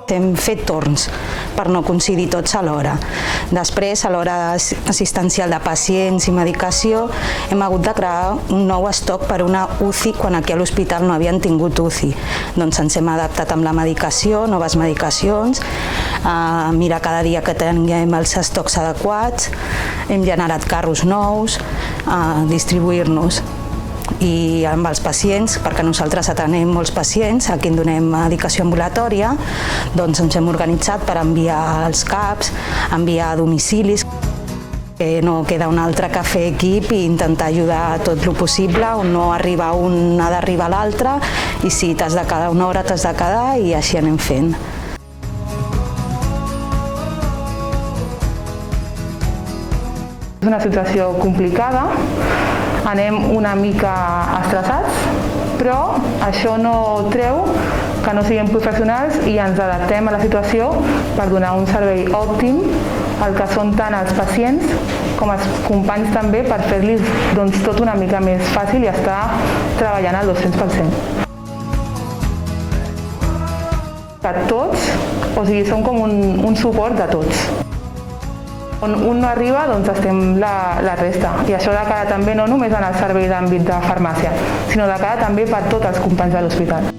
Hem fet torns per no coincidir tots alhora. Després, a l'hora assistencial de pacients i medicació, hem hagut de crear un nou estoc per una UCI quan aquí a l'hospital no havien tingut UCI. Doncs ens hem adaptat amb la medicació, noves medicacions, mirar cada dia que tinguem els estocs adequats, hem generat carros nous, distribuir-nos. I amb els pacients, perquè nosaltres atenem molts pacients, a qui en donem medicació ambulatòria, doncs ens hem organitzat per enviar als CAPs, enviar a domicilis. No queda un altre que fer equip i intentar ajudar tot el possible, on no arriba un ha d'arribar l'altre, i si t'has de quedar una hora t'has de quedar i així anem fent. És una situació complicada, anem una mica estressats, però això no treu que no siguem professionals i ens adaptem a la situació per donar un servei òptim al que són tant els pacients com els companys també, per fer-los tot una mica més fàcil i estar treballant al 200%. Tots, som com un suport de tots. On un no arriba, doncs estem la resta. I això de cara també no només en el servei d'àmbit de farmàcia, sinó de cara també per tots els companys de l'hospital.